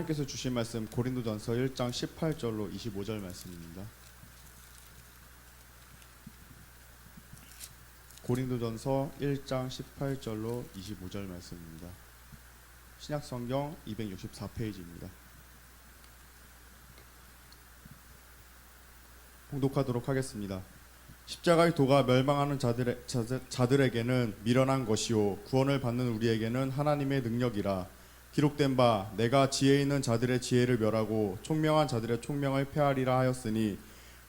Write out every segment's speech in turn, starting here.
하나님께서 주신 말씀 고린도전서 1장 18절로 25절 말씀입니다. 고린도전서 1장 18절로 25절 말씀입니다. 신약성경 264페이지입니다. 봉독하도록 하겠습니다. 십자가의 도가 멸망하는 자들에게는 미련한 것이요 구원을 받는 우리에게는 하나님의 능력이라. 기록된 바 내가 지혜 있는 자들의 지혜를 멸하고 총명한 자들의 총명을 폐하리라 하였으니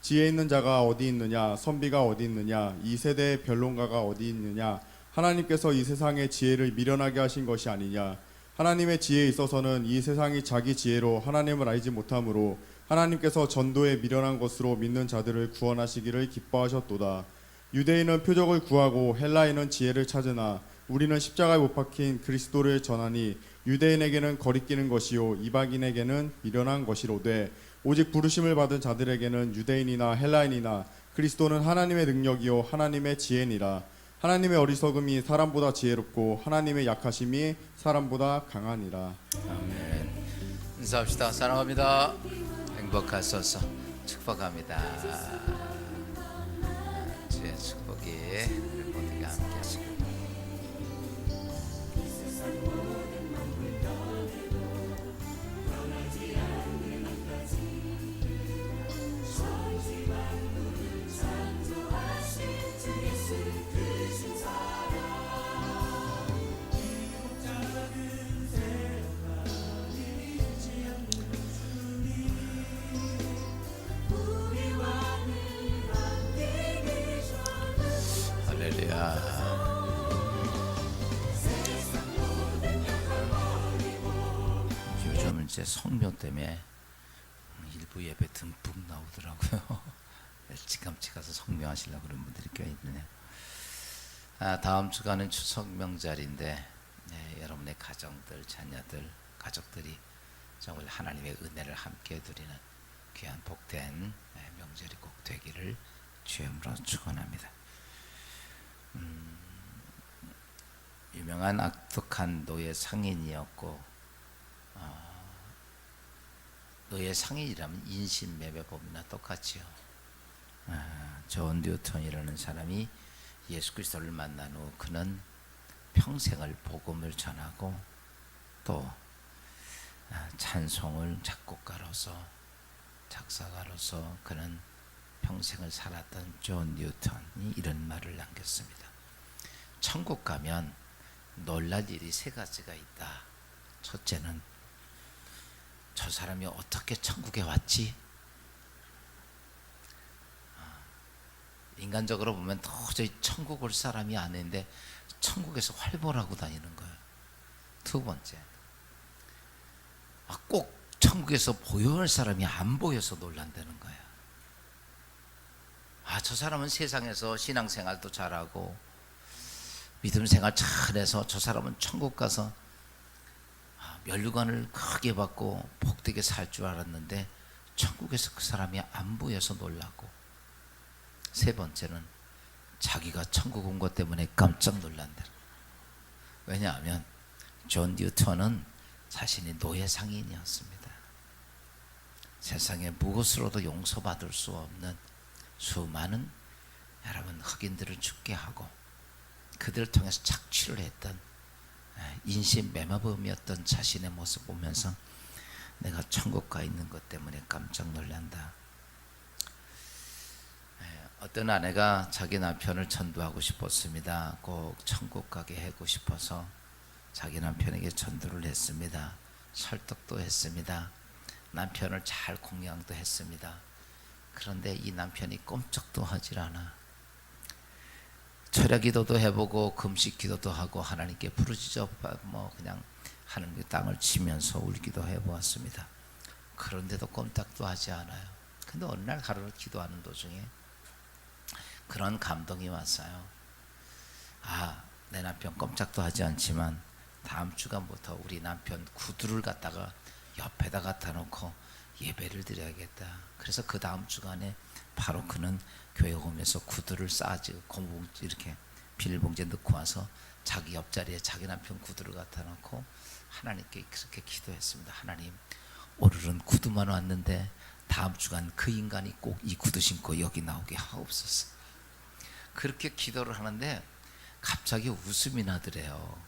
지혜 있는 자가 어디 있느냐 선비가 어디 있느냐 이 세대의 변론가가 어디 있느냐. 하나님께서 이 세상의 지혜를 미련하게 하신 것이 아니냐. 하나님의 지혜에 있어서는 이 세상이 자기 지혜로 하나님을 알지 못하므로 하나님께서 전도에 미련한 것으로 믿는 자들을 구원하시기를 기뻐하셨도다. 유대인은 표적을 구하고 헬라인은 지혜를 찾으나 우리는 십자가에 못 박힌 그리스도를 전하니 유대인에게는 거리끼는 것이요 이방인에게는 미련한 것이로되 오직 부르심을 받은 자들에게는 유대인이나 헬라인이나 그리스도는 하나님의 능력이요 하나님의 지혜니라. 하나님의 어리석음이 사람보다 지혜롭고 하나님의 약하심이 사람보다 강하니라. 아멘. 인사합시다. 사랑합니다. 행복하소서. 축복합니다. 주의 축복이 우리 모두가 함께 하시고 요즘 이제 성묘 때문에 일부 예배 듬뿍 나오더라고요. 일찌감치 가서 성묘하시려고 그런 분들이 꽤 있네요. 다음 주간은 추석 명절인데 여러분의 가정들, 자녀들, 가족들이 정말 하나님의 은혜를 함께 누리는 귀한 복된 명절이 꼭 되기를 주의 이름으로 축원합니다. 유명한 악독한 노예 상인이었고 노예 상인이라면 인신매매법이나 똑같지요. 존 뉴턴이라는 사람이 예수 그리스도를 만난 후 그는 평생을 복음을 전하고 또 찬송을 작곡가로서 작사가로서 그는 평생을 살았던 존 뉴턴이 이런 말을 남겼습니다. 천국 가면 놀랄 일이 세 가지가 있다. 첫째는 저 사람이 어떻게 천국에 왔지? 인간적으로 보면 도저히 천국 올 사람이 아닌데 천국에서 활보하고 다니는 거예요. 두 번째, 꼭 천국에서 보여할 사람이 안 보여서 놀란다는 거예요. 저 사람은 세상에서 신앙생활도 잘하고 믿음 생활 잘해서 저 사람은 천국 가서 면류관을 크게 받고 복되게 살 줄 알았는데 천국에서 그 사람이 안 보여서 놀라고, 세 번째는 자기가 천국 온 것 때문에 깜짝 놀란다. 왜냐하면 존 뉴턴은 자신이 노예 상인이었습니다. 세상에 무엇으로도 용서받을 수 없는 수많은 여러분 흑인들을 죽게 하고 그들을 통해서 착취를 했던 인신매매범이었던 자신의 모습 보면서 내가 천국 가 있는 것 때문에 깜짝 놀란다. 어떤 아내가 자기 남편을 전도하고 싶었습니다. 꼭 천국 가게 하고 싶어서 자기 남편에게 전도를 했습니다. 설득도 했습니다. 남편을 잘 공양도 했습니다. 그런데 이 남편이 꼼짝도 하질 않아. 철야 기도도 해보고 금식 기도도 하고 하나님께 부르짖어 그냥 하나님께 땅을 치면서 울기도 해보았습니다. 그런데도 꼼짝도 하지 않아요. 근데 어느 날 하루를 기도하는 도중에 그런 감동이 왔어요. 내 남편 꼼짝도 하지 않지만 다음 주간부터 우리 남편 구두를 갖다가 옆에다 갖다 놓고 예배를 드려야겠다. 그래서 그 다음 주간에 바로 그는 교회 오면서 구두를 싸지 고무봉지 이렇게 비닐봉지에 넣고 와서 자기 옆자리에 자기 남편 구두를 갖다 놓고 하나님께 그렇게 기도했습니다. 하나님, 오늘은 구두만 왔는데 다음 주간 그 인간이 꼭 이 구두 신고 여기 나오게 하옵소서. 그렇게 기도를 하는데 갑자기 웃음이 나더래요.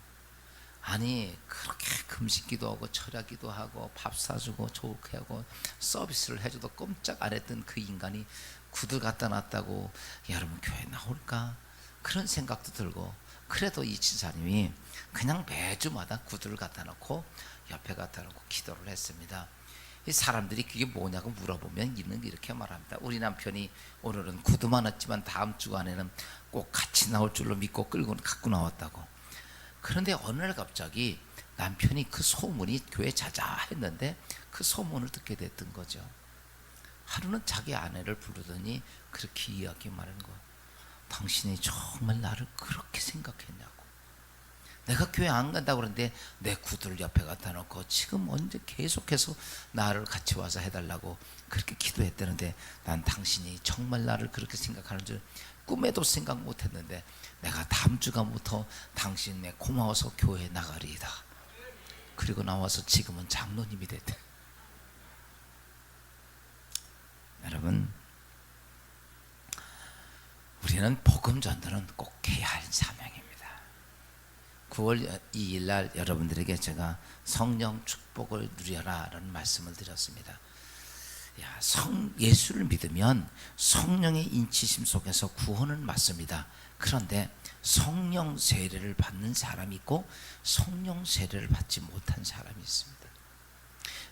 아니 그렇게 금식기도 하고 철야기도 하고 밥 사주고 좋게 하고 서비스를 해줘도 꼼짝 안 했던 그 인간이 구두 갖다 놨다고 여러분 교회 나올까? 그런 생각도 들고, 그래도 이 지사님이 그냥 매주마다 구두를 갖다 놓고 옆에 갖다 놓고 기도를 했습니다. 이 사람들이 그게 뭐냐고 물어보면 있는 이렇게 말합니다. 우리 남편이 오늘은 구두만 왔지만 다음 주간에는 꼭 같이 나올 줄로 믿고 끌고 갖고 나왔다고. 그런데 어느 날 갑자기 남편이 그 소문이 교회 자자했는데 그 소문을 듣게 됐던 거죠. 하루는 자기 아내를 부르더니 그렇게 이야기 말하는 거예요. 당신이 정말 나를 그렇게 생각했냐고. 내가 교회 안 간다고 그러는데 내 구두를 옆에 갖다 놓고 지금 언제 계속해서 나를 같이 와서 해달라고 그렇게 기도했다는데, 난 당신이 정말 나를 그렇게 생각하는 줄 꿈에도 생각 못했는데 내가 다음 주간부터 당신에 고마워서 교회에 나가리이다. 그리고 나와서 지금은 장로님이 됐대. 여러분, 우리는 복음 전도는 꼭 해야 할 사명입니다. 9월 2일 날 여러분들에게 제가 성령 축복을 누려라 라는 말씀을 드렸습니다. 예수를 믿으면 성령의 인치심 속에서 구원은 맞습니다. 그런데 성령 세례를 받는 사람이 있고 성령 세례를 받지 못한 사람이 있습니다.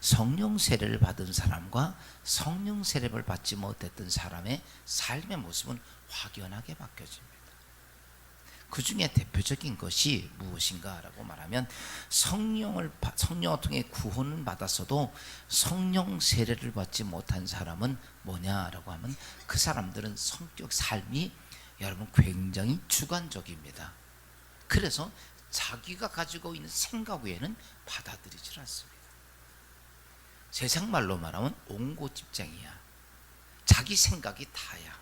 성령 세례를 받은 사람과 성령 세례를 받지 못했던 사람의 삶의 모습은 확연하게 바뀌어집니다. 그 중에 대표적인 것이 무엇인가라고 말하면, 성령을 통해 구원을 받았어도 성령 세례를 받지 못한 사람은 뭐냐라고 하면, 그 사람들은 성격 삶이 여러분 굉장히 주관적입니다. 그래서 자기가 가지고 있는 생각 외에는 받아들이질 않습니다. 세상 말로 말하면 옹고집쟁이야. 자기 생각이 다야.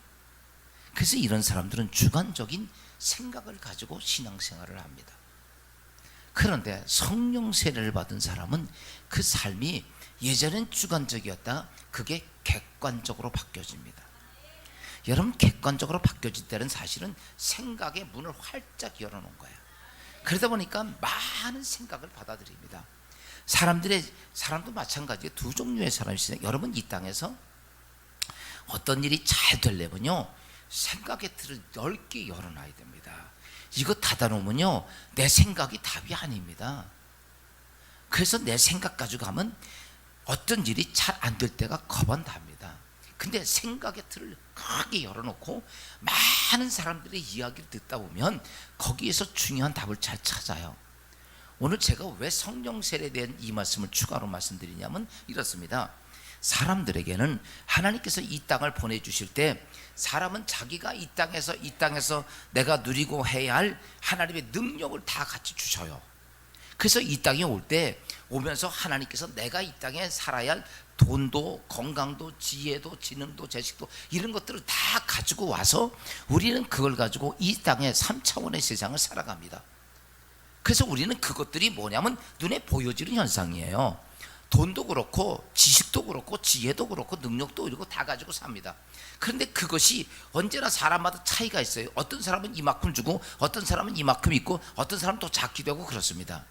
그래서 이런 사람들은 주관적인 생각을 가지고 신앙생활을 합니다. 그런데 성령 세례를 받은 사람은 그 삶이 예전엔 주관적이었다가 그게 객관적으로 바뀌어집니다. 여러분, 객관적으로 바뀌어질 때는 사실은 생각의 문을 활짝 열어놓은 거예요. 그러다 보니까 많은 생각을 받아들입니다. 사람도 마찬가지예요. 두 종류의 사람이 있어요. 여러분, 이 땅에서 어떤 일이 잘 되려면요, 생각의 틀을 넓게 열어놔야 됩니다. 이거 닫아놓으면요, 내 생각이 답이 아닙니다. 그래서 내 생각 가지고 하면 어떤 일이 잘 안 될 때가 겁안답니다. 근데 생각의 틀을 크게 열어놓고 많은 사람들의 이야기를 듣다 보면 거기에서 중요한 답을 잘 찾아요. 오늘 제가 왜 성령 세례에 대한 이 말씀을 추가로 말씀드리냐면 이렇습니다. 사람들에게는 하나님께서 이 땅을 보내주실 때 사람은 자기가 이 땅에서 내가 누리고 해야 할 하나님의 능력을 다 같이 주셔요. 그래서 이 땅에 오면서 하나님께서 내가 이 땅에 살아야 할 돈도 건강도 지혜도 지능도 재식도 이런 것들을 다 가지고 와서 우리는 그걸 가지고 이 땅의 3차원의 세상을 살아갑니다. 그래서 우리는 그것들이 뭐냐면 눈에 보여지는 현상이에요. 돈도 그렇고 지식도 그렇고 지혜도 그렇고 능력도 그렇고 다 가지고 삽니다. 그런데 그것이 언제나 사람마다 차이가 있어요. 어떤 사람은 이만큼 주고 어떤 사람은 이만큼 있고 어떤 사람은 또 작기도 하고 그렇습니다.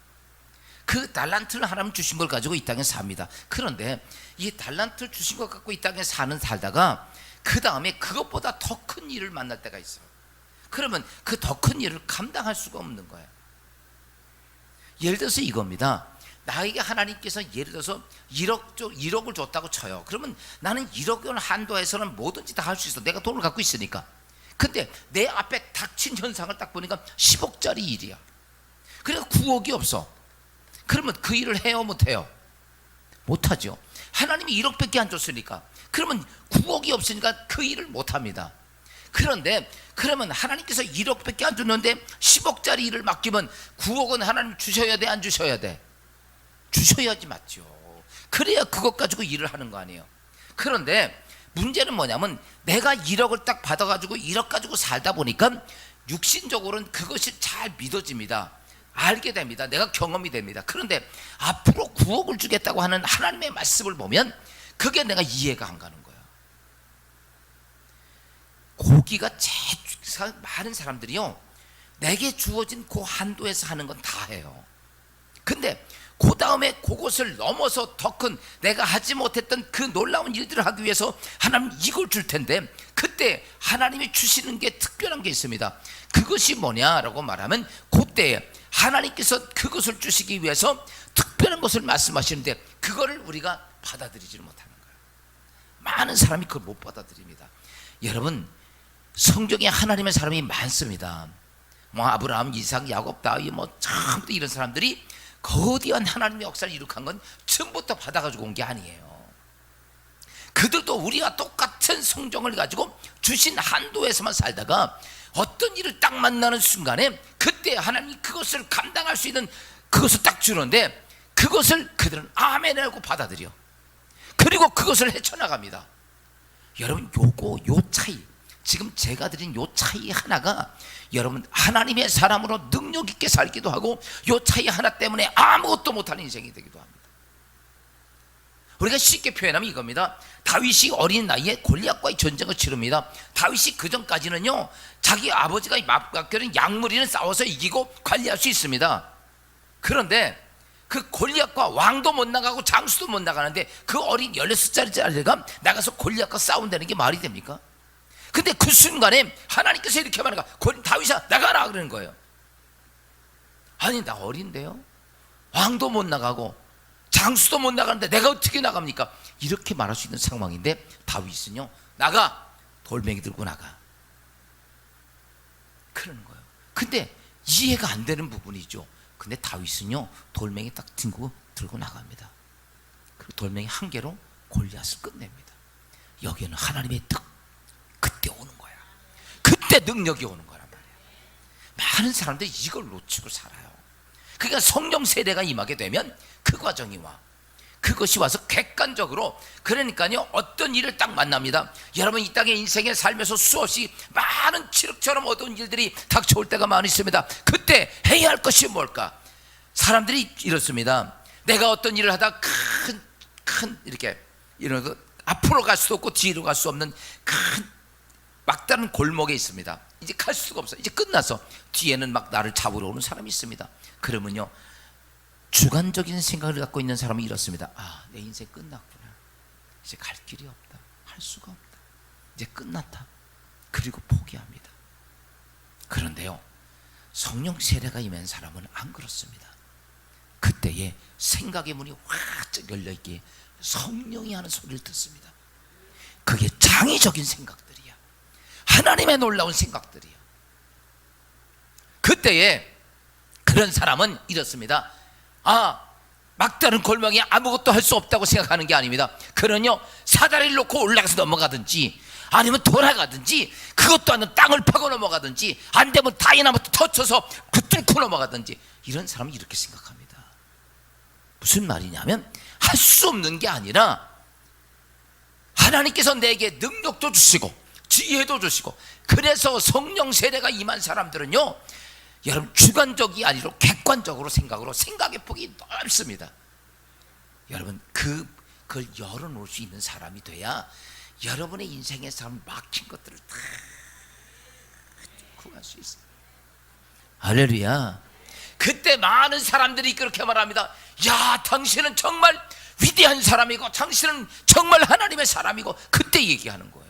그 달란트를 하나님 주신 걸 가지고 이 땅에 삽니다. 그런데 이 달란트를 주신 것 갖고 이 땅에 살다가 그 다음에 그것보다 더 큰 일을 만날 때가 있어요. 그러면 그 더 큰 일을 감당할 수가 없는 거예요. 예를 들어서 이겁니다. 나에게 하나님께서 예를 들어서 1억을 줬다고 쳐요. 그러면 나는 1억을 한도에서는 뭐든지 다 할 수 있어. 내가 돈을 갖고 있으니까. 근데 내 앞에 닥친 현상을 딱 보니까 10억짜리 일이야. 그래서 9억이 없어. 그러면 그 일을 해요, 못해요? 못하죠. 하나님이 1억밖에 안 줬으니까. 그러면 9억이 없으니까 그 일을 못합니다. 그런데 그러면 하나님께서 1억밖에 안 줬는데 10억짜리 일을 맡기면 9억은 하나님 주셔야 돼, 안 주셔야 돼? 주셔야지, 맞죠. 그래야 그것 가지고 일을 하는 거 아니에요. 그런데 문제는 뭐냐면 내가 1억을 딱 받아가지고 1억 가지고 살다 보니까 육신적으로는 그것이 잘 믿어집니다. 알게 됩니다. 내가 경험이 됩니다. 그런데 앞으로 9억을 주겠다고 하는 하나님의 말씀을 보면 그게 내가 이해가 안 가는 거예요. 고기가 많은 사람들이요, 내게 주어진 그 한도에서 하는 건 다 해요. 근데 그 다음에 그것을 넘어서 더 큰 내가 하지 못했던 그 놀라운 일들을 하기 위해서 하나님 이걸 줄 텐데, 그때 하나님이 주시는 게 특별한 게 있습니다. 그것이 뭐냐라고 말하면, 그때 하나님께서 그것을 주시기 위해서 특별한 것을 말씀하시는데 그거를 우리가 받아들이지를 못하는 거예요. 많은 사람이 그걸 못 받아들입니다. 여러분, 성경에 하나님의 사람이 많습니다. 뭐 아브라함, 이삭, 야곱, 다윗, 참 이런 사람들이 거대한 하나님의 역사를 이룩한 건 처음부터 받아가지고 온 게 아니에요. 그들도 우리가 똑같은 성정을 가지고 주신 한도에서만 살다가 어떤 일을 딱 만나는 순간에 그때 하나님이 그것을 감당할 수 있는 그것을 딱 주는데, 그것을 그들은 아멘이라고 받아들여. 그리고 그것을 헤쳐나갑니다. 여러분, 요 차이, 지금 제가 드린 요 차이 하나가 여러분 하나님의 사람으로 능력 있게 살기도 하고, 요 차이 하나 때문에 아무것도 못하는 인생이 되기도 합니다. 우리가 쉽게 표현하면 이겁니다. 다윗이 어린 나이에 골리앗과의 전쟁을 치릅니다. 다윗이 그 전까지는요, 자기 아버지가 맡겨진 약물이는 싸워서 이기고 관리할 수 있습니다. 그런데 그 골리앗과 왕도 못 나가고 장수도 못 나가는데 그 어린 16살짜리가 나가서 골리앗과 싸운다는 게 말이 됩니까? 근데 그 순간에 하나님께서 이렇게 말하는 거야. 다윗아, 나가라 그러는 거예요. 아니, 나 어린데요, 왕도 못 나가고 장수도 못 나가는데 내가 어떻게 나갑니까? 이렇게 말할 수 있는 상황인데, 다윗은요, 나가, 돌멩이 들고 나가, 그러는 거예요. 근데 이해가 안 되는 부분이죠. 근데 다윗은요, 돌멩이 딱 들고 나갑니다. 그리고 돌멩이 한 개로 골리앗을 끝냅니다. 여기는 하나님의 그때 오는 거야. 그때 능력이 오는 거란 말이야. 많은 사람들이 이걸 놓치고 살아요. 그러니까 성령 세례가 임하게 되면 그 과정이 와. 그것이 와서 객관적으로, 그러니까요, 어떤 일을 딱 만납니다. 여러분, 이 땅의 인생에 살면서 수없이 많은 칠흑처럼 어두운 일들이 닥쳐올 때가 많이 있습니다. 그때 해야 할 것이 뭘까? 사람들이 이렇습니다. 내가 어떤 일을 하다 큰 이렇게 이런 앞으로 갈 수도 없고 뒤로 갈 수 없는 큰 막다른 골목에 있습니다. 이제 갈 수가 없어. 이제 끝나서 뒤에는 막 나를 잡으러 오는 사람이 있습니다. 그러면요, 주관적인 생각을 갖고 있는 사람이 이렇습니다. 아, 내 인생 끝났구나. 이제 갈 길이 없다. 할 수가 없다. 이제 끝났다. 그리고 포기합니다. 그런데요, 성령 세례가 임한 사람은 안 그렇습니다. 그때에 생각의 문이 확 열려있기에 성령이 하는 소리를 듣습니다. 그게 창의적인 생각들이야. 하나님의 놀라운 생각들이야. 그때에 그런 사람은 이렇습니다. 아, 막다른 골망에 아무것도 할 수 없다고 생각하는 게 아닙니다. 그는요, 사다리를 놓고 올라가서 넘어가든지, 아니면 돌아가든지, 그것도 아니면 땅을 파고 넘어가든지, 안 되면 다이나마트 터쳐서 그 뚫고 넘어가든지, 이런 사람은 이렇게 생각합니다. 무슨 말이냐면, 할 수 없는 게 아니라 하나님께서 내게 능력도 주시고 지혜도 주시고, 그래서 성령 세례가 임한 사람들은요, 여러분, 주관적이 아니라 객관적으로 생각의 폭이 넓습니다. 여러분, 그걸 열어놓을 수 있는 사람이 돼야 여러분의 인생에서 막힌 것들을 다 구할 수 있어요. 할렐루야. 그때 많은 사람들이 그렇게 말합니다. 야, 당신은 정말 위대한 사람이고 당신은 정말 하나님의 사람이고, 그때 얘기하는 거예요.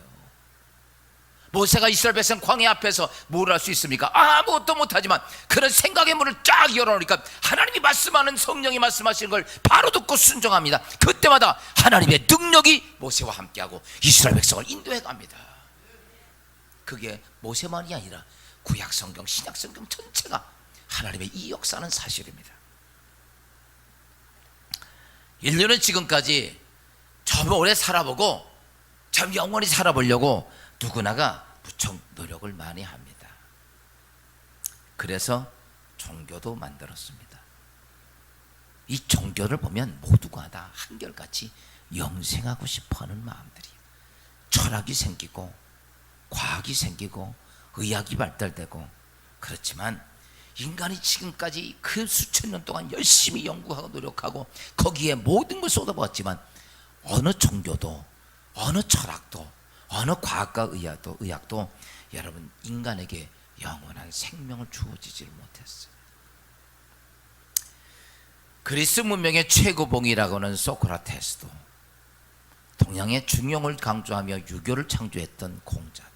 모세가 이스라엘 백성 광야 앞에서 뭘 할 수 있습니까? 아무것도 못하지만 그런 생각의 문을 쫙 열어놓으니까 하나님이 말씀하는, 성령이 말씀하시는 걸 바로 듣고 순종합니다. 그때마다 하나님의 능력이 모세와 함께하고 이스라엘 백성을 인도해 갑니다. 그게 모세만이 아니라 구약 성경, 신약 성경 전체가 하나님의 이 역사는 사실입니다. 인류는 지금까지 좀 오래 살아보고 좀 영원히 살아보려고 누구나가 무척 노력을 많이 합니다. 그래서 종교도 만들었습니다. 이 종교를 보면 모두가 다 한결같이 영생하고 싶어하는 마음들이에요. 철학이 생기고 과학이 생기고 의학이 발달되고, 그렇지만 인간이 지금까지 그 수천 년 동안 열심히 연구하고 노력하고 거기에 모든 걸 쏟아부었지만 어느 종교도 어느 철학도 어느 과학과 의학도 여러분 인간에게 영원한 생명을 주어지지를 못했어요. 그리스 문명의 최고봉이라고 하는 소크라테스도, 동양의 중용을 강조하며 유교를 창조했던 공자도,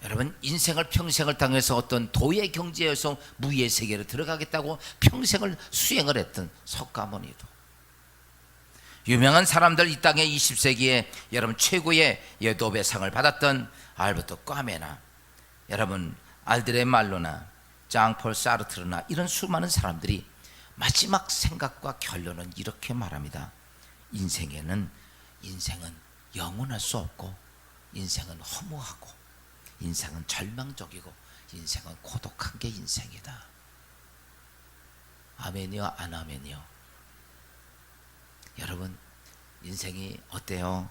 여러분 인생을 평생을 당해서 어떤 도의 경제에서 무의 세계로 들어가겠다고 평생을 수행을 했던 석가모니도, 유명한 사람들 이 땅의 20세기에 여러분 최고의 노벨상을 받았던 알베르토 까메나, 여러분 알드레 말로나 장폴 사르트르나 이런 수많은 사람들이 마지막 생각과 결론은 이렇게 말합니다. 인생은 영원할 수 없고, 인생은 허무하고, 인생은 절망적이고, 인생은 고독한 게 인생이다. 아멘이요, 안 아멘이요? 여러분 인생이 어때요?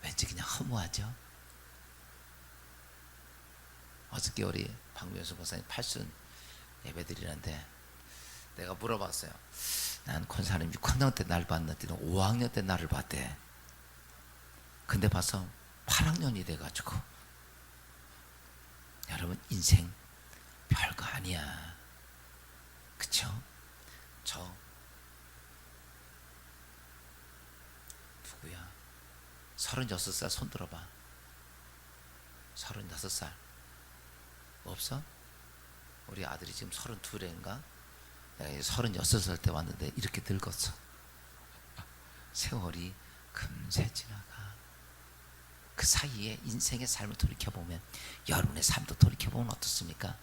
왠지 그냥 허무하죠? 어저께 우리 박명수 목사님 8순 예배 드리는데 내가 물어봤어요. 난 권사님 6학년 때 날 봤는데 너 5학년 때 나를 봤대. 근데 봐서 8학년이 돼가지고, 여러분 인생 별거 아니야. 그쵸? 저 누구야? 36살 손 들어봐. 36살 없어? 우리 아들이 지금 32인가? 내가 36살 때 왔는데 이렇게 늙었어. 세월이 금세 지나가. 그 사이에 인생의 삶을 돌이켜보면, 여러분의 삶도 돌이켜보면 어떻습니까?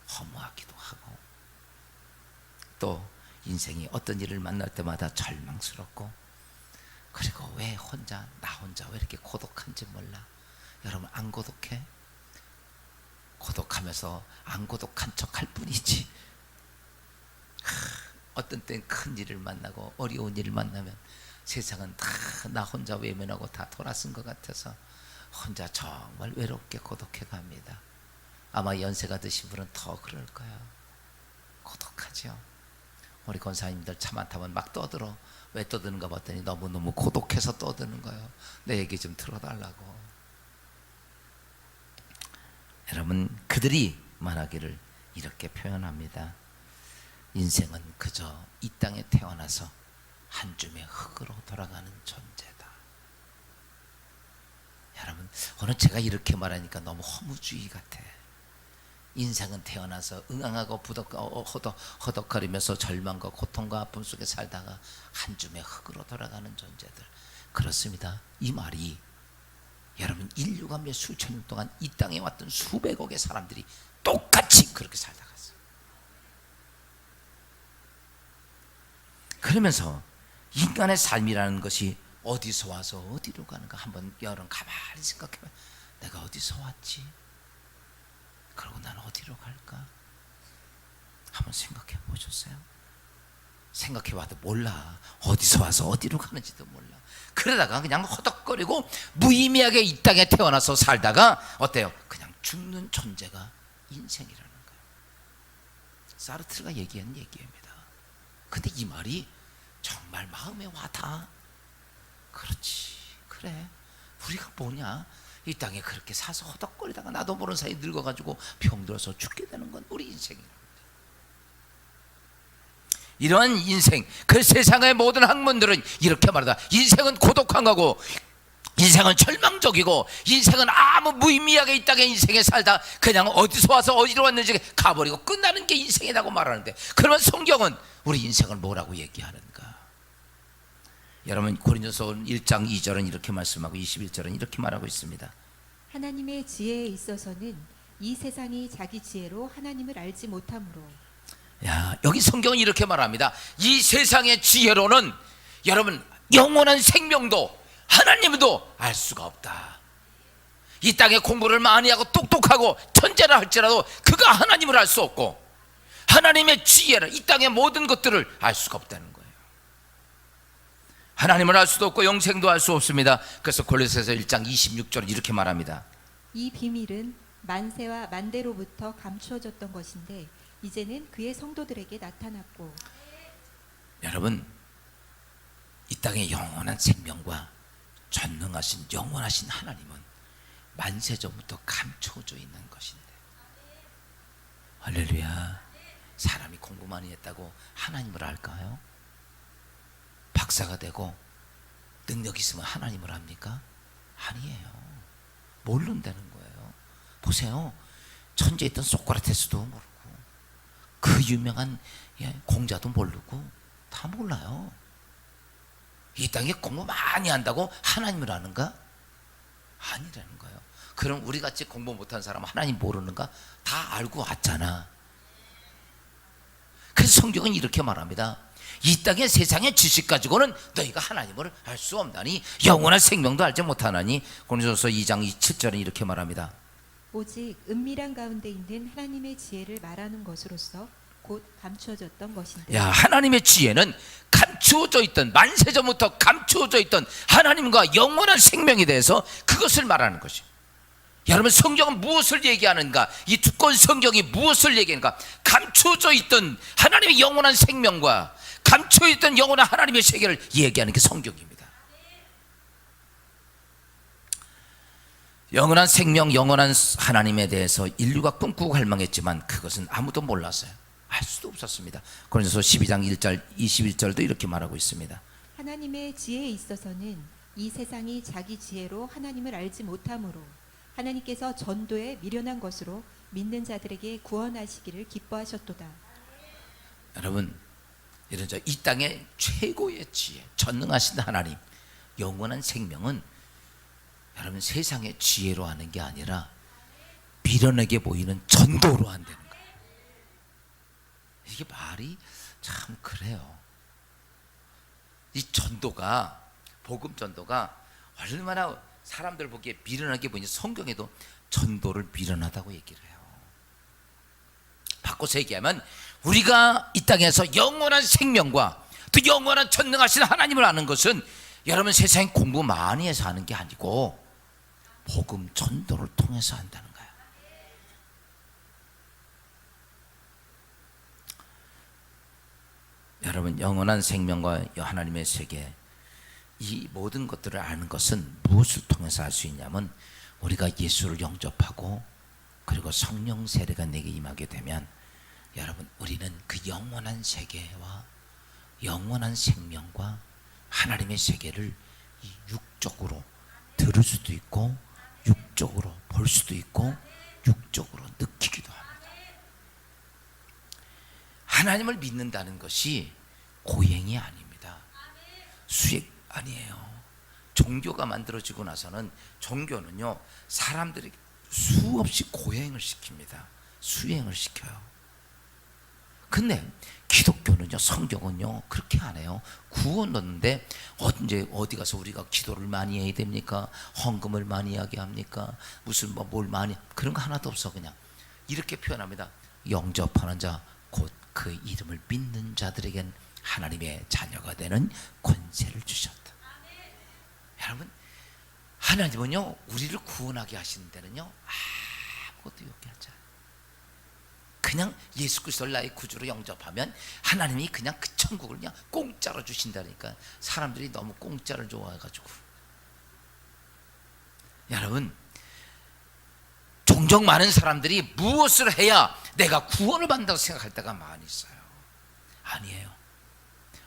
허무하기도 하고, 또 인생이 어떤 일을 만날 때마다 절망스럽고, 그리고 왜 나 혼자 왜 이렇게 고독한지 몰라. 여러분 안 고독해? 고독하면서 안 고독한 척 할 뿐이지. 어떤 땐 큰 일을 만나고 어려운 일을 만나면 세상은 다 나 혼자 외면하고 다 돌아선 것 같아서 혼자 정말 외롭게 고독해 갑니다. 아마 연세가 드신 분은 더 그럴 거예요. 고독하죠. 우리 권사님들 차 많다면 막 떠들어. 왜 떠드는가 봤더니 너무너무 고독해서 떠드는 거예요. 내 얘기 좀 들어달라고. 여러분 그들이 말하기를 이렇게 표현합니다. 인생은 그저 이 땅에 태어나서 한 줌의 흙으로 돌아가는 존재다. 여러분 오늘 제가 이렇게 말하니까 너무 허무주의 같아. 인생은 태어나서 응앙하고 허덕거리면서 절망과 고통과 아픔 속에 살다가 한 줌의 흙으로 돌아가는 존재들. 그렇습니다. 이 말이 여러분 인류가 몇 수천 년 동안 이 땅에 왔던 수백억의 사람들이 똑같이 그렇게 살다 갔어요. 그러면서 인간의 삶이라는 것이 어디서 와서 어디로 가는가 한번 여러분 가만히 생각해봐요. 내가 어디서 왔지? 그리고 난 어디로 갈까? 한번 생각해 보셨어요? 생각해봐도 몰라. 어디서 와서 어디로 가는지도 몰라. 그러다가 그냥 허덕거리고 무의미하게 이 땅에 태어나서 살다가 어때요? 그냥 죽는 존재가 인생이라는 거예요. 사르트르가 얘기한 얘기입니다. 근데 이 말이 정말 마음에 와닿아. 그렇지, 그래. 우리가 뭐냐? 이 땅에 그렇게 사서 허덕거리다가 나도 모르는 사이에 늙어가지고 병들어서 죽게 되는 건 우리 인생이라고. 이러한 인생, 그 세상의 모든 학문들은 이렇게 말하다. 인생은 고독한 거고, 인생은 절망적이고, 인생은 아무 무의미하게 이 땅에 인생에 살다 그냥 어디서 와서 어디로 왔는지 가버리고 끝나는 게 인생이라고 말하는데, 그러면 성경은 우리 인생을 뭐라고 얘기하는가? 여러분 고린도서 1장 2절은 이렇게 말씀하고 21절은 이렇게 말하고 있습니다. 하나님의 지혜에 있어서는 이 세상이 자기 지혜로 하나님을 알지 못하므로. 야, 여기 성경은 이렇게 말합니다. 이 세상의 지혜로는 여러분 영원한 생명도 하나님도 알 수가 없다. 이 땅에 공부를 많이 하고 똑똑하고 천재라 할지라도 그가 하나님을 알 수 없고, 하나님의 지혜를, 이 땅의 모든 것들을 알 수가 없다는 거예요. 하나님을 알 수도 없고 영생도 알 수 없습니다. 그래서 골로새서 1장 26절은 이렇게 말합니다. 이 비밀은 만세와 만대로부터 감추어졌던 것인데 이제는 그의 성도들에게 나타났고. 여러분, 이 땅의 영원한 생명과 전능하신 영원하신 하나님은 만세전부터 감춰져 있는 것인데, 할렐루야. 사람이 공부 많이 했다고 하나님을 알까요? 박사가 되고 능력 있으면 하나님을 압니까? 아니에요. 모른다는 거예요. 보세요. 천재에 있던 소크라테스도 모르고 그 유명한 공자도 모르고 다 몰라요. 이 땅에 공부 많이 한다고 하나님을 아는가? 아니라는 거예요. 그럼 우리 같이 공부 못한 사람은 하나님 모르는가? 다 알고 왔잖아. 그래서 성경은 이렇게 말합니다. 이 땅의 세상의 지식 가지고는 너희가 하나님을 알 수 없나니 영원한 생명도 알지 못하나니. 고린도서 2장 7절은 이렇게 말합니다. 오직 은밀한 가운데 있는 하나님의 지혜를 말하는 것으로서 곧 감추어졌던 것인데. 야, 하나님의 지혜는 감추어져 있던, 만세전부터 감추어져 있던 하나님과 영원한 생명에 대해서 그것을 말하는 것이. 여러분, 성경은 무엇을 얘기하는가? 이 두꺼운 성경이 무엇을 얘기하는가? 감추어져 있던 하나님의 영원한 생명과 감추어 있던 영원한 하나님의 세계를 얘기하는 게 성경입니다. 영원한 생명, 영원한 하나님에 대해서 인류가 꿈꾸고 갈망했지만 그것은 아무도 몰랐어요. 알 수도 없었습니다. 그래서 12장 1절 21절도 이렇게 말하고 있습니다. 하나님의 지혜에 있어서는 이 세상이 자기 지혜로 하나님을 알지 못하므로 하나님께서 전도에 미련한 것으로 믿는 자들에게 구원하시기를 기뻐하셨도다. 여러분, 이런 이 땅의 최고의 지혜, 전능하신 하나님, 영원한 생명은 여러분 세상의 지혜로 하는 게 아니라 미련하게 보이는 전도로 한다는 거예요. 이게 말이 참 그래요. 이 전도가, 복음 전도가 얼마나 사람들 보기에 미련하게 보이니 성경에도 전도를 미련하다고 얘기를 해요. 바꿔서 얘기하면 우리가 이 땅에서 영원한 생명과 또 영원한 전능하신 하나님을 아는 것은 여러분 세상에 공부 많이 해서 하는 게 아니고 복음 전도를 통해서 한다는 거예요. 여러분, 영원한 생명과 하나님의 세계, 이 모든 것들을 아는 것은 무엇을 통해서 알 수 있냐면 우리가 예수를 영접하고 그리고 성령 세례가 내게 임하게 되면 여러분, 우리는 그 영원한 세계와 영원한 생명과 하나님의 세계를 이 육적으로 들을 수도 있고 육적으로 볼 수도 있고 육적으로 느끼기도 합니다. 하나님을 믿는다는 것이 고행이 아닙니다. 수익 아니에요. 종교가 만들어지고 나서는 종교는요, 사람들에게 수없이 고행을 시킵니다. 수행을 시켜요. 근데 기독교는요, 성경은요 그렇게 안 해요. 구원 넣는데 언제 어디 가서 우리가 기도를 많이 해야 됩니까? 헌금을 많이 하게 합니까? 무슨 뭘 많이, 그런 거 하나도 없어. 그냥 이렇게 표현합니다. 영접하는 자 곧 그 이름을 믿는 자들에겐 하나님의 자녀가 되는 권세를 주셨다. 여러분, 하나님은요 우리를 구원하게 하시는 데는요 아무것도 요구하지 않아요. 그냥 예수 그리스도를 나의 구주로 영접하면 하나님이 그냥 그 천국을 그냥 공짜로 주신다니까. 사람들이 너무 공짜를 좋아해가지고. 여러분, 종종 많은 사람들이 무엇을 해야 내가 구원을 받는다고 생각할 때가 많이 있어요. 아니에요.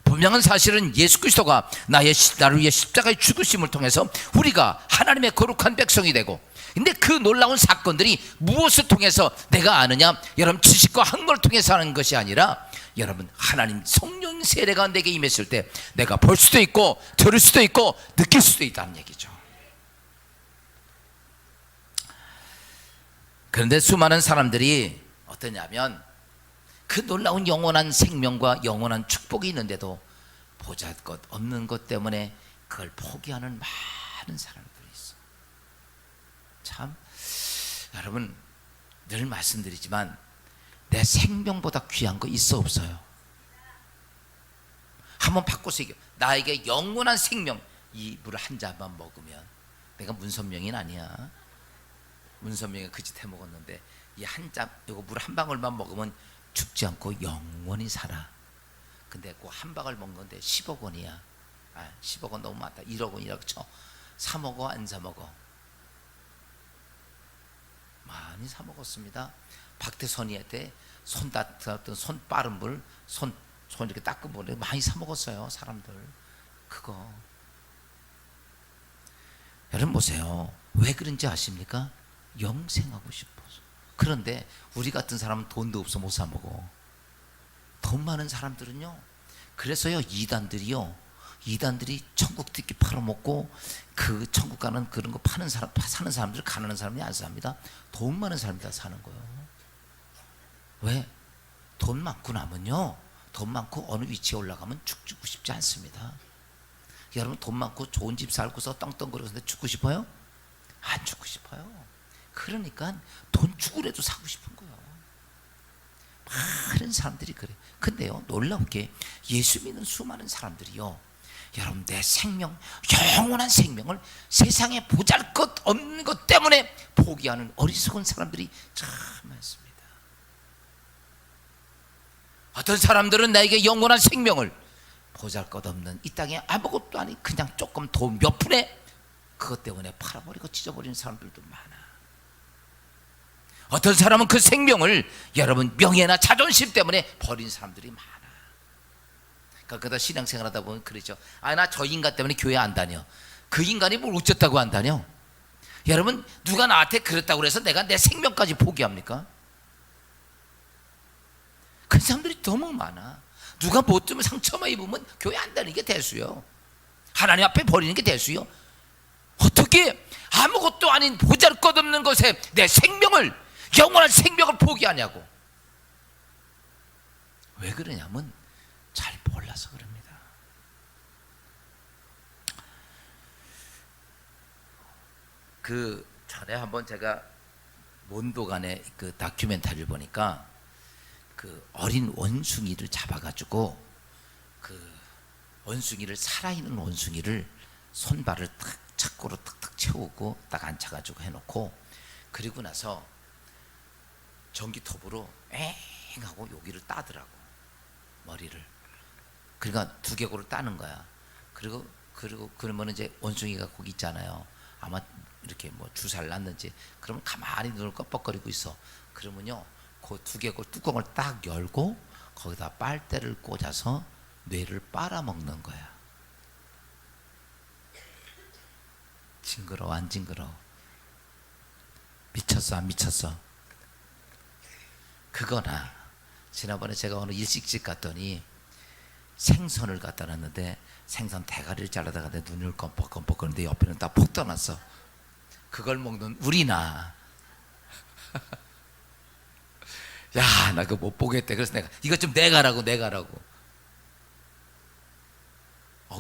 분명한 사실은 예수 그리스도가 나를 위해 십자가의 죽으심을 통해서 우리가 하나님의 거룩한 백성이 되고, 근데 그 놀라운 사건들이 무엇을 통해서 내가 아느냐? 여러분, 지식과 학문을 통해서 하는 것이 아니라 여러분, 하나님 성령 세례가 내게 임했을 때 내가 볼 수도 있고 들을 수도 있고 느낄 수도 있다는 얘기죠. 그런데 수많은 사람들이 어떠냐면 그 놀라운 영원한 생명과 영원한 축복이 있는데도 보잘것 없는 것 때문에 그걸 포기하는 많은 사람들이 있어. 참, 여러분, 늘 말씀드리지만 내 생명보다 귀한 거 있어 없어요? 한번 바꿔서 얘기해. 나에게 영원한 생명, 이 물을 한 잔만 먹으면, 내가 문선명인 아니야. 문선명이 그 짓 해먹었는데 이 한 잔 이거 물 한 방울만 먹으면 죽지 않고 영원히 살아. 근데 그 한 방울 먹는데 10억 원이야. 10억 원 너무 많다. 1억 원이라고 쳐. 사 먹어 안 사 먹어? 많이 사 먹었습니다. 박태선이한테 손 닦았던 손 빠른 물, 손 이렇게 닦은 물에 많이 사 먹었어요 사람들. 그거 여러분 보세요. 왜 그런지 아십니까? 영생하고 싶어서. 그런데 우리 같은 사람은 돈도 없어 못 사 먹어. 돈 많은 사람들은요, 그래서요 이단들이 천국 듣기 팔아먹고 그 천국 가는 그런 거 파는 사람, 사는 사람들, 가난한 사람이 안 삽니다. 돈 많은 사람이 다 사는 거예요. 왜? 돈 많고 나면요, 돈 많고 어느 위치에 올라가면 죽고 싶지 않습니다. 여러분 돈 많고 좋은 집 살고서 떵떵거리는데 죽고 싶어요? 안 죽고 싶어요. 그러니까 돈 죽으래도 사고 싶은 거예요. 많은 사람들이 그래. 근데요, 놀랍게 예수 믿는 수많은 사람들이요, 여러분 내 생명, 영원한 생명을 세상에 보잘것없는 것 때문에 포기하는 어리석은 사람들이 참 많습니다. 어떤 사람들은 나에게 영원한 생명을 보잘것없는 이 땅에 아무것도 아닌 그냥 조금 돈 몇 푼에 그것 때문에 팔아버리고 찢어버리는 사람들도 많아. 어떤 사람은 그 생명을 여러분 명예나 자존심 때문에 버린 사람들이 많아. 그러다 신앙생활 하다 보면 그러죠. 나 저 인간 때문에 교회 안 다녀. 그 인간이 뭘 어쨌다고 안 다녀? 여러분 누가 나한테 그랬다고 해서 내가 내 생명까지 포기합니까? 그 사람들이 너무 많아. 누가 못 주면 상처만 입으면 교회 안 다니는 게 대수요. 하나님 앞에 버리는 게 대수요. 어떻게 아무것도 아닌 보잘것없는 것에 내 생명을, 영원한 생명을 포기하냐고. 왜 그러냐면 잘 몰라서 그럽니다. 그 전에 한번 제가 몬도간의 그 다큐멘터리를 보니까 그 어린 원숭이를 잡아가지고 그 원숭이를, 살아있는 원숭이를 손발을 탁 착고로 탁탁 채우고 딱 앉혀가지고 해놓고, 그리고 나서 전기톱으로 엥 하고 여기를 따더라고, 머리를. 그러니까 두개골을 따는 거야. 그리고 그러면 이제 원숭이가 거기 있잖아요. 아마 이렇게 뭐 주사를 놨는지, 그러면 가만히 눈을 껌뻑거리고 있어. 그러면요, 그 두개골 뚜껑을 딱 열고 거기다 빨대를 꽂아서 뇌를 빨아먹는 거야. 징그러워 안 징그러워? 미쳤어 안 미쳤어? 그거나 지난번에 제가 어느 일식집 갔더니 생선을 갖다 놨는데 생선 대가리를 잘라다가 내 눈을 껌뻑껌뻑 거리는데 옆에는 딱 푹 떠났어. 그걸 먹는 우리나 야, 나 그거 못 보겠대. 그래서 내가 이거 좀 내가라고.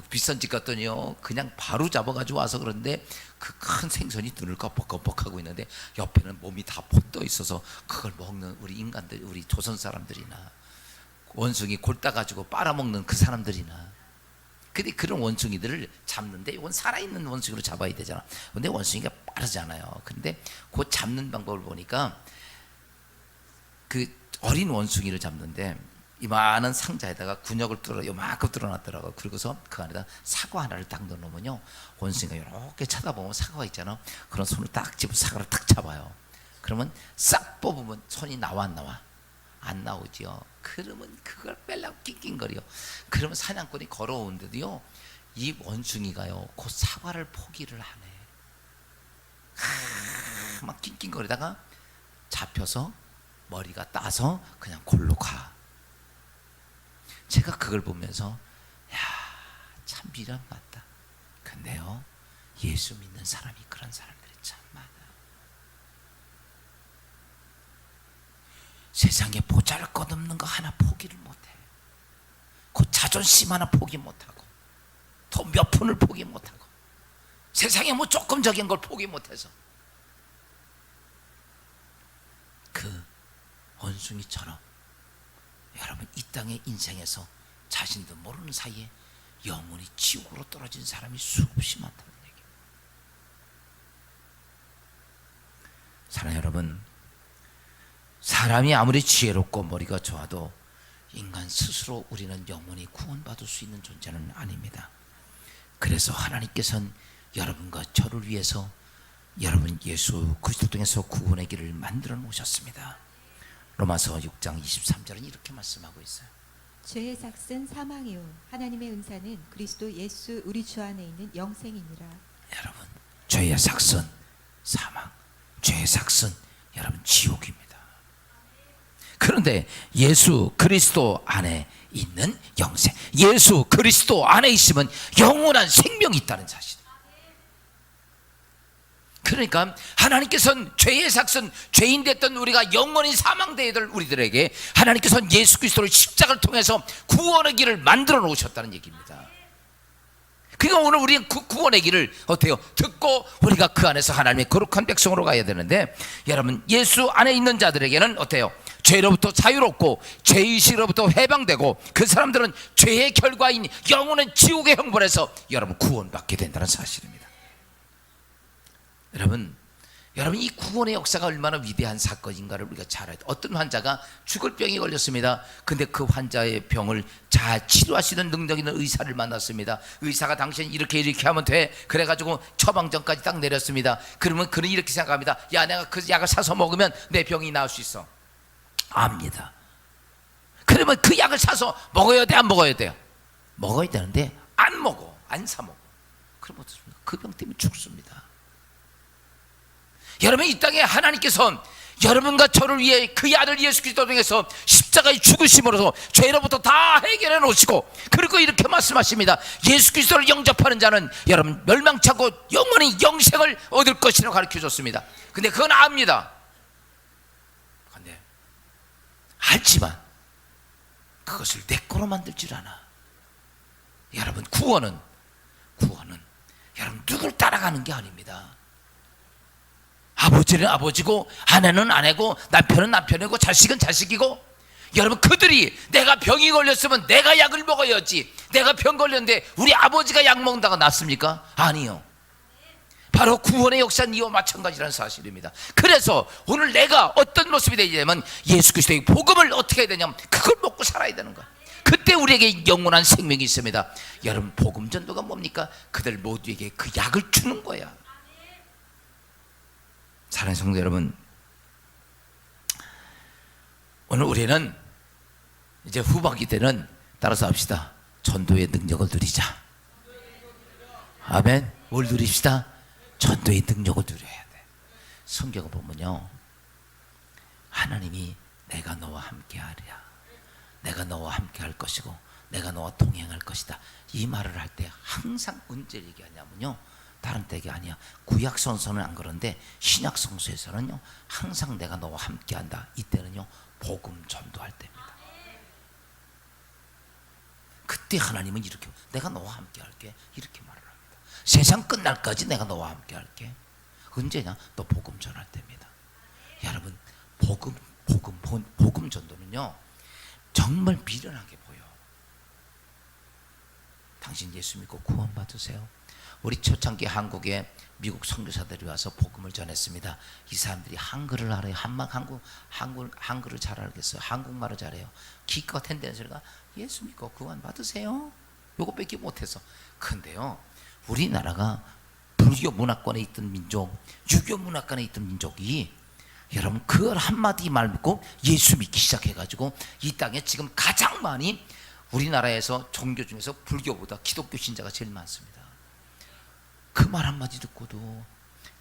비싼 집 갔더니요, 그냥 바로 잡아가지고 와서 그런데 그 큰 생선이 눈을 껌뻑껌뻑하고 있는데 옆에는 몸이 다 뻗어 있어서 그걸 먹는 우리 인간들, 우리 조선 사람들이나 원숭이 골따 가지고 빨아먹는 그 사람들이나. 근데 그런 원숭이들을 잡는데, 이건 살아있는 원숭이로 잡아야 되잖아. 근데 원숭이가 빠르잖아요. 근데 그 잡는 방법을 보니까 그 어린 원숭이를 잡는데 이만한 상자에다가 군역을 요만큼 뚫어놨더라고. 그리고서 그 안에다 사과 하나를 딱 넣어놓으면요, 원숭이가 이렇게 쳐다보면 사과가 있잖아. 그런 손을 딱 집어 사과를 탁 잡아요. 그러면 싹 뽑으면 손이 나와 안 나와? 안 나오지요. 그러면 그걸 빼려고 낑낑거려. 그러면 사냥꾼이 걸어오는데도요, 이 원숭이가요 그 사과를 포기를 하네. 막 낑낑거리다가 잡혀서 머리가 따서 그냥 골로 가. 제가 그걸 보면서 야, 참 미련 같다. 근데요, 예수 믿는 사람이 그런 사람들이 참 많아요. 세상에 보잘것없는 거 하나 포기를 못해. 그 자존심 하나 포기 못하고, 돈 몇 푼을 포기 못하고, 세상에 뭐 조금적인 걸 포기 못해서 그 원숭이처럼 여러분 이 땅의 인생에서 자신도 모르는 사이에 영원히 지옥으로 떨어진 사람이 수없이 많다는 얘기예요. 사랑하는 여러분, 사람이 아무리 지혜롭고 머리가 좋아도 인간 스스로 우리는 영원히 구원받을 수 있는 존재는 아닙니다. 그래서 하나님께서는 여러분과 저를 위해서 여러분 예수 그리스도 통해서 구원의 길을 만들어 놓으셨습니다. 로마서 6장 23절은 이렇게 말씀하고 있어요. 죄의 삭은 사망이요 하나님의 은사는 그리스도 예수 우리 주 안에 있는 영생이니라. 여러분, 죄의 삭은 사망, 죄의 삭은 여러분 지옥입니다. 그런데 예수 그리스도 안에 있는 영생, 예수 그리스도 안에 있으면 영원한 생명이 있다는 사실. 그러니까 하나님께서는 죄의 삭은 죄인 됐던 우리가 영원히 사망되어야 될 우리들에게 하나님께서는 예수 그리스도를 십자가를 통해서 구원의 길을 만들어 놓으셨다는 얘기입니다. 그러니까 오늘 우리는 그 구원의 길을 어때요? 듣고 우리가 그 안에서 하나님의 거룩한 백성으로 가야 되는데, 여러분 예수 안에 있는 자들에게는 어때요? 죄로부터 자유롭고 죄의식으로부터 해방되고 그 사람들은 죄의 결과인 영원한 지옥의 형벌에서 여러분 구원받게 된다는 사실입니다. 여러분 이 구원의 역사가 얼마나 위대한 사건인가를 우리가 잘 알아야 돼요. 어떤 환자가 죽을 병이 걸렸습니다. 근데 그 환자의 병을 잘 치료할 수 있는 능력 있는 의사를 만났습니다. 의사가 당신 이렇게 하면 돼. 그래가지고 처방전까지 딱 내렸습니다. 그러면 그는 이렇게 생각합니다. 야, 내가 그 약을 사서 먹으면 내 병이 나을 수 있어. 압니다. 그러면 그 약을 사서 먹어야 돼, 안 먹어야 돼요? 먹어야 되는데 안 먹어, 안 사 먹어. 그러면 어떻습니까? 그 병 때문에 죽습니다. 여러분, 이 땅에 하나님께서 여러분과 저를 위해 그의 아들 예수 그리스도 통해서 십자가에 죽으심으로써 죄로부터 다 해결해 놓으시고, 그리고 이렇게 말씀하십니다. 예수 그리스도를 영접하는 자는 여러분 멸망치 않고 영원히 영생을 얻을 것이라고 가르쳐 줬습니다. 근데 그건 압니다. 근데 알지만 그것을 내 거로 만들 줄 아나. 여러분 구원은 여러분 누굴 따라가는 게 아닙니다. 아버지는 아버지고 아내는 아내고 남편은 남편이고 자식은 자식이고, 여러분 그들이 내가 병이 걸렸으면 내가 약을 먹어야지, 내가 병 걸렸는데 우리 아버지가 약 먹는다고 낫습니까? 아니요. 바로 구원의 역사는 이와 마찬가지라는 사실입니다. 그래서 오늘 내가 어떤 모습이 되냐면 예수 그리스도의 복음을 어떻게 해야 되냐면 그걸 먹고 살아야 되는 거야. 그때 우리에게 영원한 생명이 있습니다. 여러분 복음 전도가 뭡니까? 그들 모두에게 그 약을 주는 거야. 사랑하는 성도 여러분, 오늘 우리는 이제 후반기 때는 따라서 합시다. 전도의 능력을 누리자. 아멘. 뭘 누립시다? 전도의 능력을 누려야 돼. 성경을 보면요, 하나님이 내가 너와 함께하리라, 내가 너와 함께할 것이고 내가 너와 동행할 것이다, 이 말을 할 때 항상 언제 얘기하냐면요, 다른 때가 아니야. 구약 성서는 안 그런데 신약 성서에서는요 항상 내가 너와 함께한다. 이때는요 복음 전도할 때입니다. 그때 하나님은 이렇게 내가 너와 함께할게 이렇게 말을 합니다. 세상 끝날까지 내가 너와 함께할게. 언제냐? 너 복음 전할 때입니다. 여러분 복음 전도는요 정말 미련하게 보여. 당신 예수 믿고 구원 받으세요. 우리 초창기 한국에 미국 선교사들이 와서 복음을 전했습니다. 이 사람들이 한글을 알아요. 한글을 잘 알겠어요. 한국말을 잘해요. 기껏 한다는 소리가 예수 믿고 구원 받으세요. 요거밖에 못해서. 근데요, 우리나라가 불교 문화권에 있던 민족, 유교 문화권에 있던 민족이 여러분 그 한마디 말 믿고 예수 믿기 시작해가지고 이 땅에 지금 가장 많이 우리나라에서 종교 중에서 불교보다 기독교 신자가 제일 많습니다. 그 말 한마디 듣고도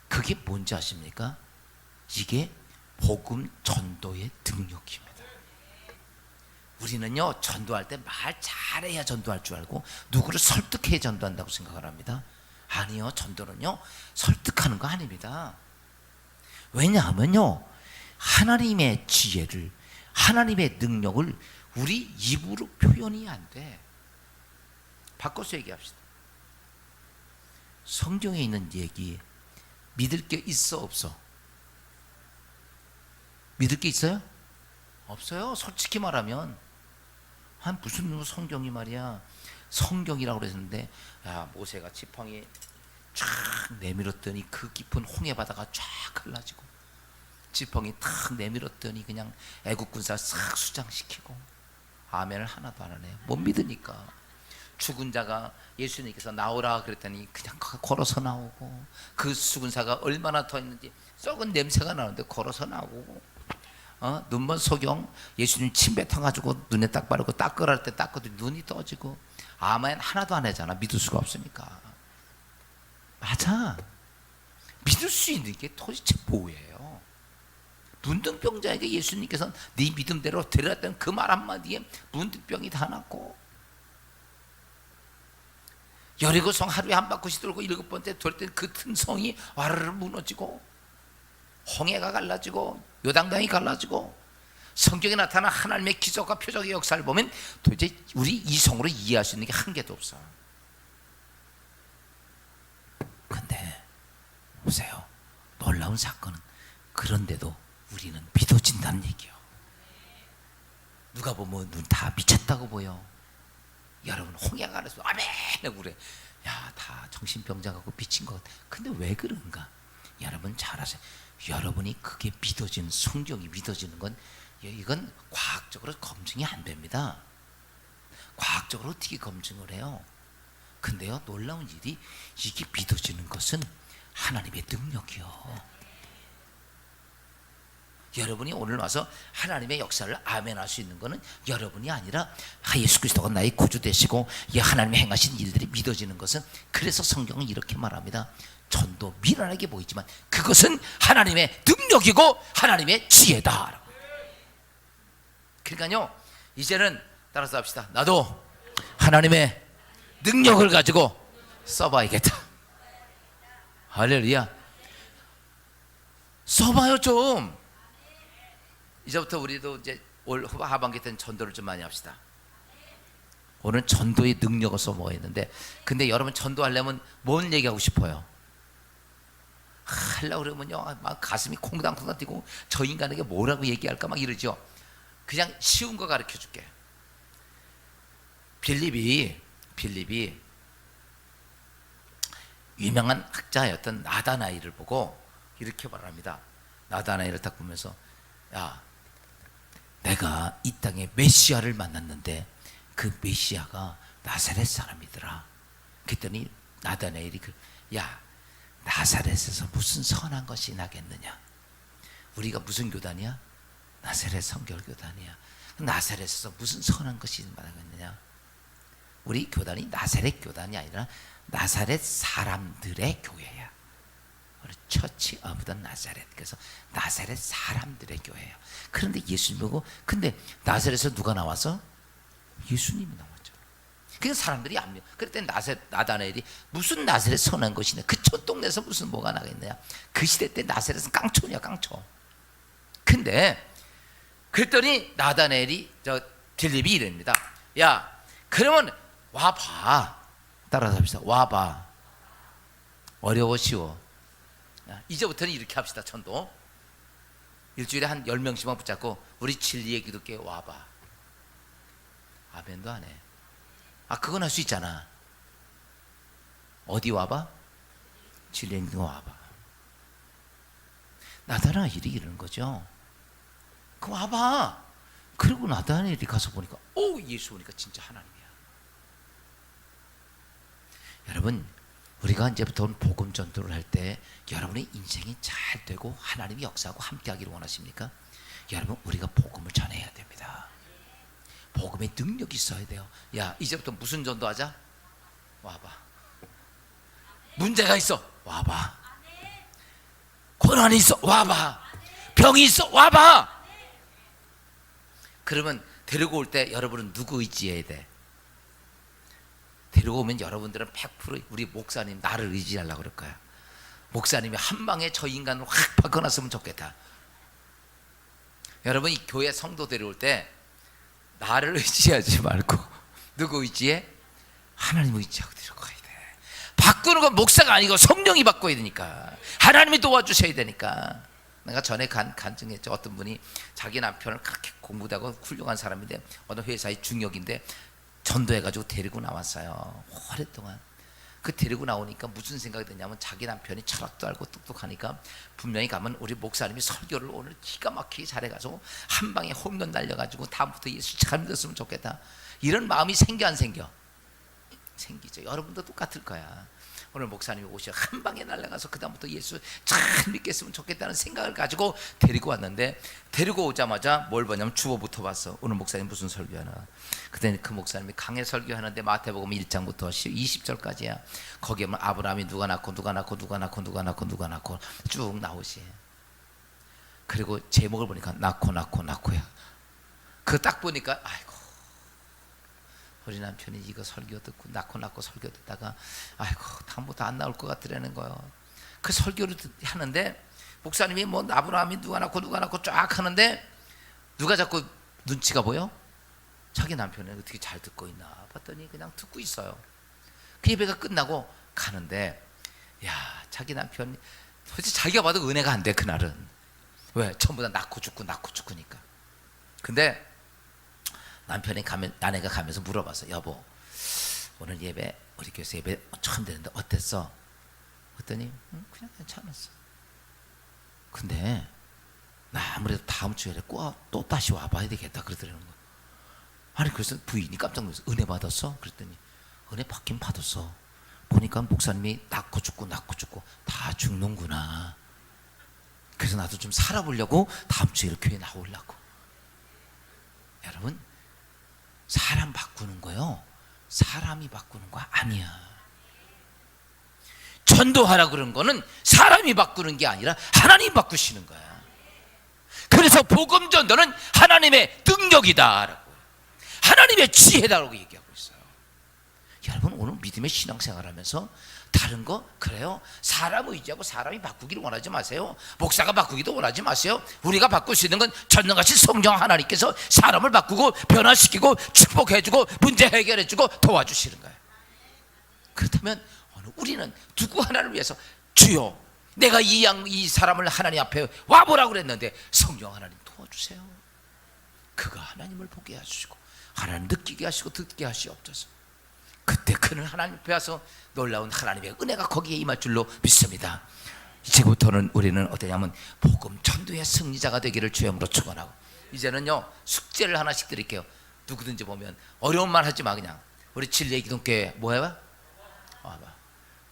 그게 뭔지 아십니까? 이게 복음 전도의 능력입니다. 우리는요 전도할 때 말 잘해야 전도할 줄 알고 누구를 설득해야 전도한다고 생각을 합니다. 아니요, 전도는요 설득하는 거 아닙니다. 왜냐하면요 하나님의 지혜를, 하나님의 능력을 우리 입으로 표현이 안 돼. 바꿔서 얘기합시다. 성경에 있는 얘기 믿을 게 있어 없어? 믿을 게 있어요? 없어요. 솔직히 말하면 무슨 성경이 말이야, 성경이라고 그랬는데 야 모세가 지팡이 쫙 내밀었더니 그 깊은 홍해 바다가 쫙 갈라지고 지팡이 탁 내밀었더니 그냥 애국 군사 싹 수장시키고 아멘을 하나도 안 하네요. 못 믿으니까. 죽은 자가 예수님께서 나오라 그랬더니 그냥 걸어서 나오고, 그 죽은 자가 얼마나 더 있는지 썩은 냄새가 나는데 걸어서 나오고, 눈먼 소경 예수님 침 뱉어가지고 눈에 딱 바르고 닦으라 할 때 닦거든요. 눈이 떠지고. 아멘 하나도 안 하잖아. 믿을 수가 없으니까. 맞아. 믿을 수 있는 게 도대체 뭐예요? 문둥병자에게 예수님께서 네 믿음대로 데려갔다는 그 말 한마디에 문둥병이 다 났고, 여리고성 하루에 한 바퀴씩 돌고 7번째 돌 때 그 큰 성이 와르르 무너지고, 홍해가 갈라지고 요단강이 갈라지고, 성경에 나타난 하나님의 기적과 표적의 역사를 보면 도대체 우리 이성으로 이해할 수 있는 게 한 개도 없어. 근데 보세요, 놀라운 사건은 그런데도 우리는 믿어진다는 얘기요. 누가 보면 눈 다 미쳤다고 보여. 여러분 홍해가 갈라서 아멘 그래. 야, 다 정신병자하고 미친 것 같아. 근데 왜 그런가? 여러분 잘 아세요. 여러분이 그게 믿어지는, 성경이 믿어지는 건 이건 과학적으로 검증이 안 됩니다. 과학적으로 어떻게 검증을 해요? 근데요, 놀라운 일이 이게 믿어지는 것은 하나님의 능력이요. 여러분이 오늘 와서 하나님의 역사를 아멘할 수 있는 것은 여러분이 아니라 예수 그리스도가 나의 구주 되시고 하나님이 행하신 일들이 믿어지는 것은, 그래서 성경은 이렇게 말합니다. 전도 미련하게 보이지만 그것은 하나님의 능력이고 하나님의 지혜다. 그러니까요, 이제는 따라서 합시다. 나도 하나님의 능력을 가지고 써봐야겠다. 할렐루야. 써봐요 좀. 이제부터 우리도 이제 올 하반기 때는 전도를 좀 많이 합시다. 오늘 전도의 능력을 써먹어야 했는데, 근데 여러분 전도하려면 뭔 얘기하고 싶어요? 하려고 그러면요, 막 가슴이 콩당콩당 뛰고 저 인간에게 뭐라고 얘기할까 막 이러죠. 그냥 쉬운 거 가르쳐 줄게. 빌립이 유명한 학자였던 나다나엘을 보고 이렇게 말합니다. 나다나엘을 딱 보면서, 야, 내가 이 땅에 메시아를 만났는데 그 메시아가 나사렛 사람이더라. 그랬더니 나다나엘이 야, 나사렛에서 무슨 선한 것이 나겠느냐? 우리가 무슨 교단이야? 나사렛 성결교단이야. 나사렛에서 무슨 선한 것이 나겠느냐? 우리 교단이 나사렛 교단이 아니라 나사렛 사람들의 교회야. 처치 오브 더 나사렛. 그래서 나사렛 사람들의 교회예요. 그런데 예수님 보고, 근데 나사렛에서 누가 나와서? 예수님이 나왔죠. 그래서 사람들이 안 믿어. 그랬더니 나다나엘이 무슨 나사렛 선한 것이냐? 그 촌동네에서 무슨 뭐가 나겠느냐? 그 시대 때 나사렛은 깡촌이야, 깡촌. 근데 그랬더니 나다나엘이 빌립이 이럽니다. 야, 그러면 와봐. 따라서 합시다. 와봐. 어려워 쉬워? 이제부터는 이렇게 합시다. 전도 일주일에 한 10명씩만 붙잡고 우리 진리의 기독교에 와봐. 아멘도 안 해. 그건 할 수 있잖아. 어디 와봐? 진리의 기독교 와봐. 나다나엘이 이러는 거죠. 그 와봐. 그리고 나다나엘이 가서 보니까 예수 보니까 진짜 하나님이야. 여러분, 우리가 이제부터 복음 전도를 할 때 여러분의 인생이 잘 되고 하나님이 역사하고 함께하기를 원하십니까? 여러분, 우리가 복음을 전해야 됩니다. 복음의 능력이 있어야 돼요. 야, 이제부터 무슨 전도하자? 와봐. 문제가 있어? 와봐. 고난이 있어? 와봐. 병이 있어? 와봐. 그러면 데리고 올 때 여러분은 누구 의지해야 돼? 데리고 오면 여러분들은 100% 우리 목사님 나를 의지하려고 그럴 거야. 목사님이 한 방에 저 인간을 확 바꿔놨으면 좋겠다. 여러분, 이 교회 성도 데려올 때 나를 의지하지 말고 누구 의지해? 하나님 의지하고 데려가야 돼. 바꾸는 건 목사가 아니고 성령이 바꿔야 되니까, 하나님이 도와주셔야 되니까. 내가 전에 간증했죠. 어떤 분이 자기 남편을 그렇게 공부하고 훌륭한 사람인데 어느 회사의 중역인데 전도해가지고 데리고 나왔어요. 오랫동안. 그 데리고 나오니까 무슨 생각이 드냐면 자기 남편이 철학도 알고 똑똑하니까 분명히 가면 우리 목사님이 설교를 오늘 기가 막히게 잘해가지고 한 방에 홈런 날려가지고 다음부터 예수 잘 믿었으면 좋겠다, 이런 마음이 생겨 안 생겨? 생기죠. 여러분도 똑같을 거야. 오늘 목사님이 오셔 한 방에 날아가서 그 다음부터 예수 잘 믿겠으면 좋겠다는 생각을 가지고 데리고 왔는데, 데리고 오자마자 뭘 보냐면 주보부터 봤어. 오늘 목사님 무슨 설교하나. 그때 그 목사님이 강해 설교하는데 마태복음 1장부터 20절까지야. 거기에 보면 아브라함이 누가 낳고 누가 낳고 누가 낳고 누가 낳고 누가 낳고 쭉 나오지. 그리고 제목을 보니까 낳고야. 그거 딱 보니까 아이고, 우리 남편이 이거 설교 듣고 낳고 설교 듣다가 아이고 다음부터 안 나올 것 같더라는 거예요. 그 설교를 하는데 목사님이 뭐 아브라함이 누가 낳고 쫙 하는데 누가 자꾸 눈치가 보여? 자기 남편은 어떻게 잘 듣고 있나 봤더니 그냥 듣고 있어요. 그 예배가 끝나고 가는데, 야, 자기 남편이 도대체 자기가 봐도 은혜가 안 돼. 그날은 왜? 전부 다 낳고 죽고니까. 근데 남편이 아내가 가면서 물어봤어. 여보, 오늘 예배 우리 교회에서 예배 처음 되는데 어땠어? 그랬더니 그냥 괜찮았어. 근데 나 아무래도 다음 주에 꼭 또 다시 와봐야 되겠다 그러더라는 거야. 아니, 그래서 부인이 깜짝 놀랐어. 은혜 받았어? 그랬더니 은혜 받긴 받았어. 보니까 목사님이 낳고 죽고 다 죽는구나. 그래서 나도 좀 살아보려고 다음 주에 교회 나오려고. 여러분, 사람 바꾸는 거요, 사람이 바꾸는 거 아니야. 전도하라 그런 거는 사람이 바꾸는 게 아니라 하나님 바꾸시는 거야. 그래서 복음 전도는 하나님의 능력이다라고, 하나님의 지혜다라고 얘기하고 있어요. 여러분, 오늘 믿음의 신앙생활하면서 다른 거 그래요? 사람 의지하고 사람이 바꾸기를 원하지 마세요. 목사가 바꾸기도 원하지 마세요. 우리가 바꿀 수 있는 건 전능하신 성령 하나님께서 사람을 바꾸고 변화시키고 축복해주고 문제 해결해주고 도와주시는 거예요. 그렇다면 우리는 누구 하나를 위해서 주여, 내가 이 사람을 하나님 앞에 와보라고 그랬는데 성령 하나님 도와주세요. 그가 하나님을 보게 하시고 하나님 느끼게 하시고 듣게 하시옵소서. 그때 그는 하나님 앞에 와서 놀라운 하나님의 은혜가 거기에 임할 줄로 믿습니다. 이제부터는 우리는 어떠냐면 복음 전도의 승리자가 되기를 주님으로 축원하고, 이제는요 숙제를 하나씩 드릴게요. 누구든지 보면 어려운 말 하지 마. 그냥 우리 진리의 기독교회 뭐해봐? 와봐.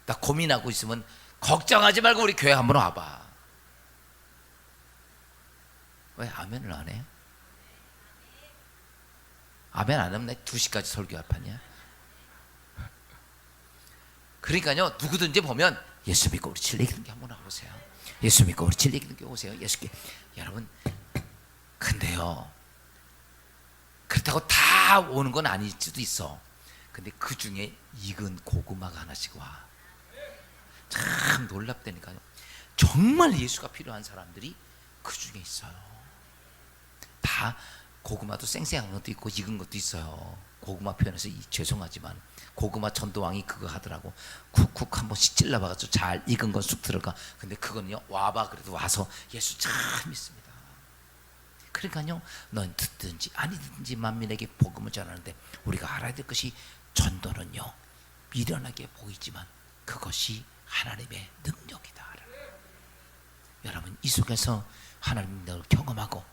나 고민하고 있으면 걱정하지 말고 우리 교회 한번 와봐. 왜 아멘을 안 해? 아멘 안 하면 내 2시까지 설교할 판이야. 그러니까요, 누구든지 보면 예수 믿고 우리 진리 기독교 한번 와보세요. 예수 믿고 우리 진리 기독교 오세요. 예수께. 여러분, 근데요, 그렇다고 다 오는 건 아닐 수도 있어. 근데 그 중에 익은 고구마가 하나씩 와. 참 놀랍다니까요. 정말 예수가 필요한 사람들이 그 중에 있어요. 다 고구마도 쌩쌩한 것도 있고 익은 것도 있어요. 고구마 표현해서 죄송하지만 고구마 전도왕이 그거 하더라고. 쿡쿡 한 번씩 찔러봐가지고 잘 익은 건 쑥 들어가. 근데 그건요, 와봐 그래도 와서 예수 참 믿습니다. 그러니까요, 넌 듣든지 아니든지 만민에게 복음을 전하는데 우리가 알아야 될 것이, 전도는요 미련하게 보이지만 그것이 하나님의 능력이다. 여러분, 이 속에서 하나님의 능력을 경험하고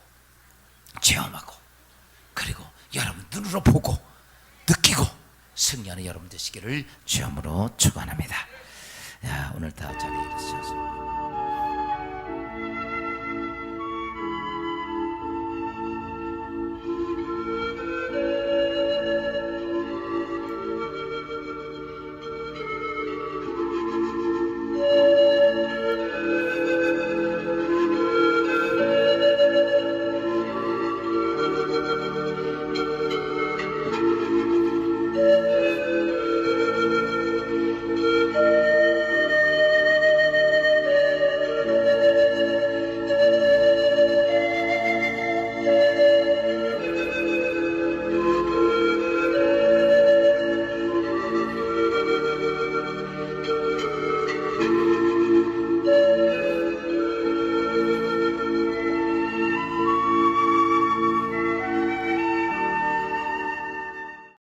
체험하고, 그리고 여러분 눈으로 보고 느끼고 승리하는 여러분 되시기를 주님으로 축원합니다. 야, 오늘 다 자리에 일으키셔서